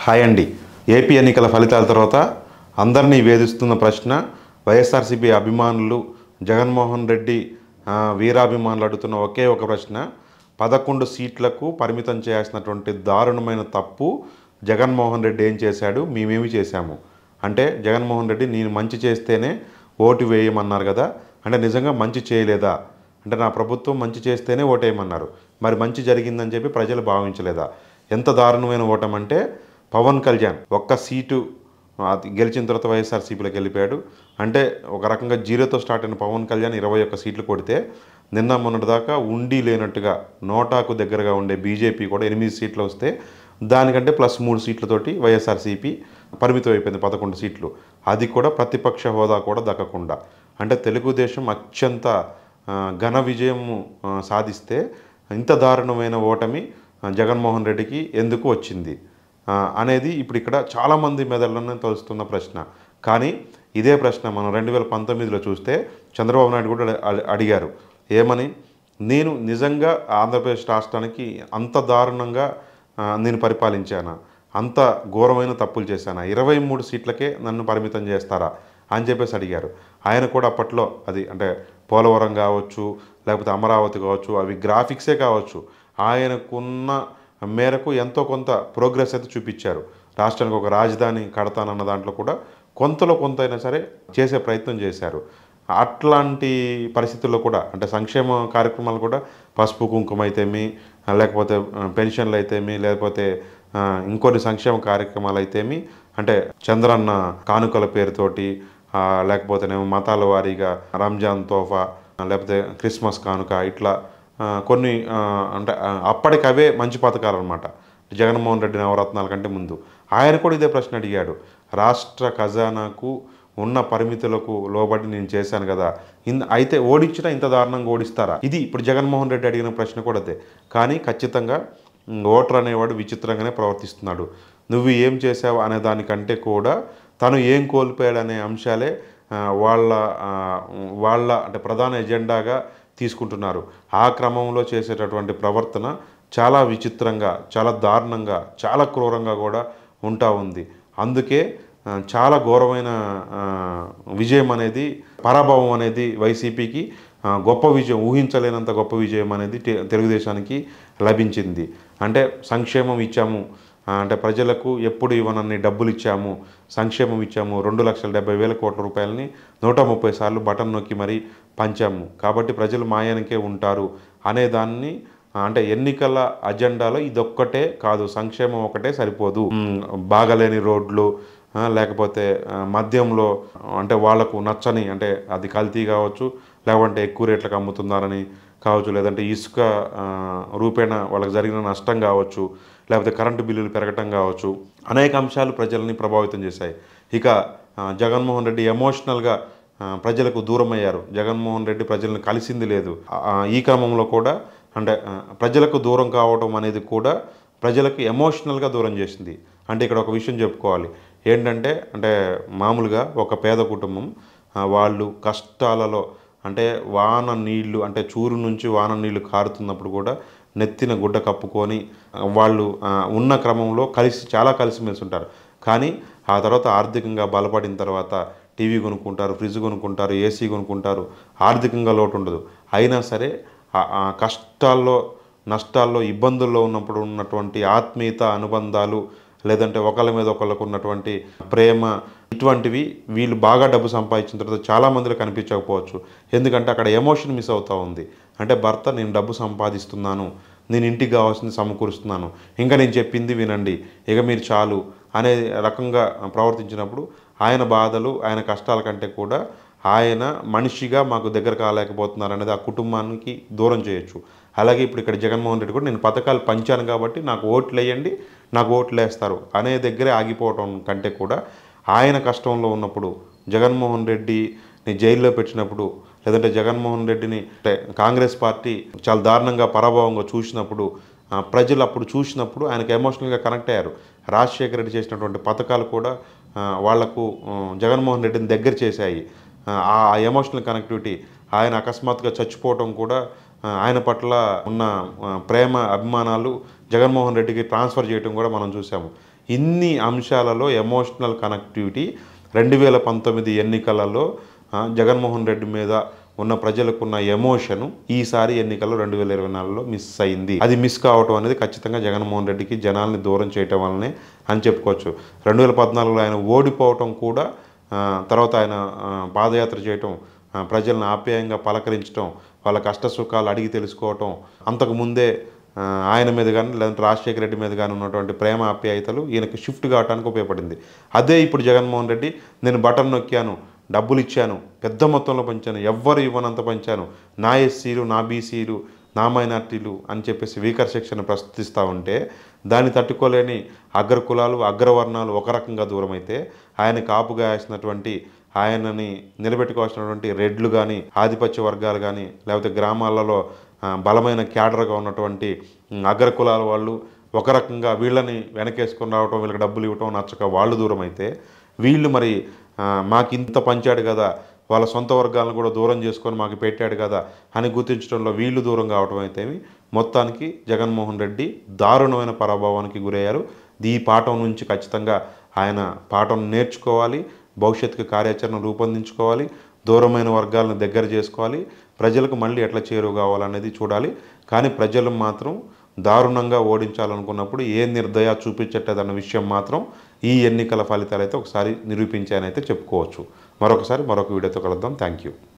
Hi అండి. AP ఎన్నికల ఫలితాల తర్వాత అందరినీ వేధిస్తున్న ప్రశ్న, వైఎస్ఆర్సీపీ అభిమానులు జగన్మోహన్ రెడ్డి వీరాభిమానులు అడుగుతున్న ఒకే ఒక ప్రశ్న, 11 సీట్లకు పరిమితం చేయాల్సినటువంటి దారుణమైన తప్పు జగన్మోహన్ రెడ్డి ఏం చేశాడు, మేమేమి చేశాము? అంటే జగన్మోహన్ రెడ్డి నేను మంచి చేస్తేనే ఓటు వేయమన్నారు కదా, అంటే నిజంగా మంచి చేయలేదా? అంటే నా ప్రభుత్వం మంచి చేస్తేనే ఓటేయమన్నారు, మరి మంచి జరిగిందని చెప్పి ప్రజలు భావించలేదా? ఎంత దారుణమైన ఓటమంటే పవన్ కళ్యాణ్ ఒక్క సీటు గెలిచిన తర్వాత వైఎస్ఆర్సీపీలోకి వెళ్ళిపోయాడు. అంటే ఒక రకంగా జీరోతో స్టార్ట్ అయిన పవన్ కళ్యాణ్ 21 సీట్లు కొడితే, నిన్న మొన్నటి దాకా ఉండి లేనట్టుగా నోటాకు దగ్గరగా ఉండే బీజేపీ కూడా 8 సీట్లు వస్తే, దానికంటే ప్లస్ 3 సీట్లతోటి వైఎస్ఆర్సీపీ పరిమితం అయిపోయింది 11 సీట్లు. అది కూడా ప్రతిపక్ష హోదా కూడా దక్కకుండా. అంటే తెలుగుదేశం అత్యంత ఘన విజయం సాధిస్తే ఇంత దారుణమైన ఓటమి జగన్మోహన్ రెడ్డికి ఎందుకు వచ్చింది అనేది ఇప్పుడు ఇక్కడ చాలామంది మెదడులోనే తలుస్తున్న ప్రశ్న. కానీ ఇదే ప్రశ్న మనం 2019లో చూస్తే చంద్రబాబు నాయుడు కూడా అడిగారు. ఏమని? నేను నిజంగా ఆంధ్రప్రదేశ్ రాష్ట్రానికి అంత దారుణంగా నేను పరిపాలించానా, అంత ఘోరమైన తప్పులు చేశానా, 23 సీట్లకే నన్ను పరిమితం చేస్తారా అని చెప్పేసి అడిగారు. ఆయన కూడా అప్పట్లో అది అంటే పోలవరం కావచ్చు, లేకపోతే అమరావతి కావచ్చు, అవి గ్రాఫిక్సే కావచ్చు, ఆయనకున్న మేరకు ఎంతో కొంత ప్రోగ్రెస్ అయితే చూపించారు. రాష్ట్రానికి ఒక రాజధాని కడతానన్న దాంట్లో కూడా కొంతలో కొంత అయినా సరే చేసే ప్రయత్నం చేశారు. అట్లాంటి పరిస్థితుల్లో కూడా అంటే సంక్షేమ కార్యక్రమాలు కూడా పసుపు కుంకుమ అయితేమి, లేకపోతే పెన్షన్లు అయితేమి, లేకపోతే ఇంకొన్ని సంక్షేమ కార్యక్రమాలు అయితేమి, అంటే చంద్రన్న కానుకల పేరుతోటి, లేకపోతేనేమో మతాల వారీగా రంజాన్ తోఫా, లేకపోతే క్రిస్మస్ కానుక, ఇట్లా కొన్ని అంటే అప్పటికవే మంచి పథకాలు అనమాట. జగన్మోహన్ రెడ్డి నవరత్నాల కంటే ముందు ఆయన కూడా ఇదే ప్రశ్న అడిగాడు. రాష్ట్ర ఖజానాకు ఉన్న పరిమితులకు లోబడి నేను చేశాను కదా, అయితే ఓడించినా ఇంత దారుణంగా ఓడిస్తారా? ఇది ఇప్పుడు జగన్మోహన్ రెడ్డి అడిగిన ప్రశ్న కూడా అదే. కానీ ఖచ్చితంగా ఓటర్ అనేవాడు విచిత్రంగానే ప్రవర్తిస్తున్నాడు. నువ్వు ఏం చేసావు అనే దానికంటే కూడా తను ఏం కోల్పోయాడు అనే అంశాలే వాళ్ళ అంటే ప్రధాన ఎజెండాగా తీసుకుంటున్నారు. ఆ క్రమంలో చేసేటటువంటి ప్రవర్తన చాలా విచిత్రంగా, చాలా దారుణంగా, చాలా క్రూరంగా కూడా ఉంటా ఉంది. అందుకే చాలా ఘోరమైన విజయం అనేది, పరాభవం అనేది వైసీపీకి గొప్ప విజయం, ఊహించలేనంత గొప్ప విజయం అనేది తెలుగుదేశానికి లభించింది. అంటే సంక్షేమం ఇచ్చాము, అంటే ప్రజలకు ఎప్పుడు ఇవ్వనన్ని డబ్బులు ఇచ్చాము, సంక్షేమం ఇచ్చాము, 2,70,000 కోట్ల రూపాయలని 130 సార్లు బటన్ నొక్కి మరీ పంచాము, కాబట్టి ప్రజలు మాయానికే ఉంటారు అనేదాన్ని, అంటే ఎన్నికల అజెండాలో ఇదొక్కటే కాదు, సంక్షేమం ఒకటే సరిపోదు. బాగలేని రోడ్లు, లేకపోతే మద్యంలో అంటే వాళ్లకు నచ్చని, అంటే అది కల్తీ కావచ్చు, లేకుంటే ఎక్కువ రేట్లకు అమ్ముతున్నారని కావచ్చు, లేదంటే ఇసుక రూపేణ వాళ్ళకి జరిగిన నష్టం కావచ్చు, లేకపోతే కరెంటు బిల్లులు పెరగటం కావచ్చు, అనేక అంశాలు ప్రజల్ని ప్రభావితం చేశాయి. ఇక జగన్మోహన్ రెడ్డి ఎమోషనల్గా ప్రజలకు దూరం అయ్యారు. జగన్మోహన్ రెడ్డి ప్రజలను కలిసింది లేదు. ఈ క్రమంలో కూడా అంటే ప్రజలకు దూరం కావడం అనేది కూడా ప్రజలకు ఎమోషనల్గా దూరం చేసింది. అంటే ఇక్కడ ఒక విషయం చెప్పుకోవాలి. ఏంటంటే అంటే మామూలుగా ఒక పేద కుటుంబం వాళ్ళు కష్టాలలో, అంటే వాన నీళ్లు, అంటే చూరు నుంచి వాన నీళ్లు కారుతున్నప్పుడు కూడా నెత్తిన గుడ్డ కప్పుకొని వాళ్ళు ఉన్న క్రమంలో చాలా కలిసిమెలిసి ఉంటారు. కానీ ఆ తర్వాత ఆర్థికంగా బలపడిన తర్వాత టీవీ కొనుక్కుంటారు, ఫ్రిడ్జ్ కొనుక్కుంటారు, ఏసీ కొనుక్కుంటారు, ఆర్థికంగా లోటు ఉండదు. అయినా సరే కష్టాల్లో, నష్టాల్లో, ఇబ్బందుల్లో ఉన్నప్పుడు ఉన్నటువంటి ఆత్మీయత, అనుబంధాలు, లేదంటే ఒకళ్ళ మీద ఒకళ్ళకు ఉన్నటువంటి ప్రేమ, ఇటువంటివి వీళ్ళు బాగా డబ్బు సంపాదించిన తర్వాత చాలామందిలో కనిపించకపోవచ్చు. ఎందుకంటే అక్కడ ఎమోషన్ మిస్ అవుతూ ఉంది. అంటే భర్త నేను డబ్బు సంపాదిస్తున్నాను, నేను ఇంటికి కావాల్సింది సమకూరుస్తున్నాను, ఇంకా నేను చెప్పింది వినండి, ఇక మీరు చాలు అనే రకంగా ప్రవర్తించినప్పుడు ఆయన బాధలు, ఆయన కష్టాల కంటే కూడా ఆయన మనిషిగా మాకు దగ్గర కాలేకపోతున్నారు అనేది ఆ కుటుంబానికి దూరం చేయొచ్చు. అలాగే ఇప్పుడు ఇక్కడ జగన్మోహన్ రెడ్డి కూడా నేను పథకాలు పంచాను కాబట్టి నాకు ఓట్లు వేయండి, నాకు ఓట్లు వేస్తారు అనే దగ్గరే ఆగిపోవడం కంటే కూడా ఆయన కష్టంలో ఉన్నప్పుడు, జగన్మోహన్ రెడ్డిని జైల్లో పెట్టినప్పుడు, లేదంటే జగన్మోహన్ రెడ్డిని కాంగ్రెస్ పార్టీ చాలా దారుణంగా పరాభవంగా చూసినప్పుడు, ప్రజలు అప్పుడు చూసినప్పుడు ఆయనకు ఎమోషనల్గా కనెక్ట్ అయ్యారు. రాజశేఖర రెడ్డి చేసినటువంటి పథకాలు కూడా వాళ్లకు జగన్మోహన్ రెడ్డిని దగ్గర చేశాయి. ఆ ఎమోషనల్ కనెక్టివిటీ, ఆయన అకస్మాత్తుగా చచ్చిపోవటం కూడా ఆయన పట్ల ఉన్న ప్రేమ, అభిమానాలు జగన్మోహన్ రెడ్డికి ట్రాన్స్ఫర్ చేయడం కూడా మనం చూసాము. ఇన్ని అంశాలలో ఎమోషనల్ కనెక్టివిటీ 2019 ఎన్నికలలో జగన్మోహన్ రెడ్డి మీద ఉన్న ప్రజలకున్న ఎమోషను ఈసారి ఎన్నికల్లో 2024లో మిస్ అయింది. అది మిస్ కావటం అనేది ఖచ్చితంగా జగన్మోహన్ రెడ్డికి జనాల్ని దూరం చేయటం వల్లనే అని చెప్పుకోవచ్చు. 2014లో ఆయన ఓడిపోవటం కూడా, తర్వాత ఆయన పాదయాత్ర చేయటం, ప్రజలను ఆప్యాయంగా పలకరించడం, వాళ్ళ కష్ట సుఖాలు అడిగి తెలుసుకోవటం, అంతకుముందే ఆయన మీద కానీ లేదంటే రాజశేఖర రెడ్డి మీద కానీ ఉన్నటువంటి ప్రేమ ఆప్యాయతలు ఈయనకు షిఫ్ట్ కావడానికి ఉపయోగపడింది. అదే ఇప్పుడు జగన్మోహన్ రెడ్డి నేను బటన్ నొక్కాను, డబ్బులు ఇచ్చాను, పెద్ద మొత్తంలో పంచాను, ఎవ్వరు ఇవ్వనంత పంచాను, నా ఎస్సీలు, నా బీసీలు, నా మైనార్టీలు అని చెప్పేసి వీకర్ సెక్షన్ ప్రస్తుతిస్తూ ఉంటే దాన్ని తట్టుకోలేని అగ్ర కులాలు, అగ్రవర్ణాలు ఒక రకంగా దూరమైతే ఆయన కాపుగా వేసినటువంటి, ఆయనని నిలబెట్టుకోవాల్సినటువంటి రెడ్లు కానీ, ఆధిపత్య వర్గాలు కానీ, లేకపోతే గ్రామాలలో బలమైన క్యాడర్గా ఉన్నటువంటి అగ్ర కులాల వాళ్ళు ఒక రకంగా వీళ్ళని వెనకేసుకొని రావటం, వీళ్ళకి డబ్బులు ఇవ్వటం నచ్చక వాళ్ళు దూరం అయితే, వీళ్ళు మరి మాకు ఇంత పంచాడు కదా, వాళ్ళ సొంత వర్గాలను కూడా దూరం చేసుకొని మాకు పెట్టాడు కదా అని గుర్తించడంలో వీళ్ళు దూరం కావటం అయితేమి, మొత్తానికి జగన్మోహన్ రెడ్డి దారుణమైన పరాభవానికి గురయ్యారు. ఈ పాఠం నుంచి ఖచ్చితంగా ఆయన పాఠం నేర్చుకోవాలి, భవిష్యత్తుకు కార్యాచరణ రూపొందించుకోవాలి, దూరమైన వర్గాలను దగ్గర చేసుకోవాలి, ప్రజలకు మళ్ళీ ఎట్లా చేరువ కావాలనేది చూడాలి. కానీ ప్రజలు మాత్రం దారుణంగా ఓడించాలనుకున్నప్పుడు ఏ నిర్దయ చూపించట్లేదన్న విషయం మాత్రం ఈ ఎన్నికల ఫలితాలు అయితే ఒకసారి నిరూపించాయనైతే చెప్పుకోవచ్చు. మరొక వీడియోతో కలుద్దాం. Thank you.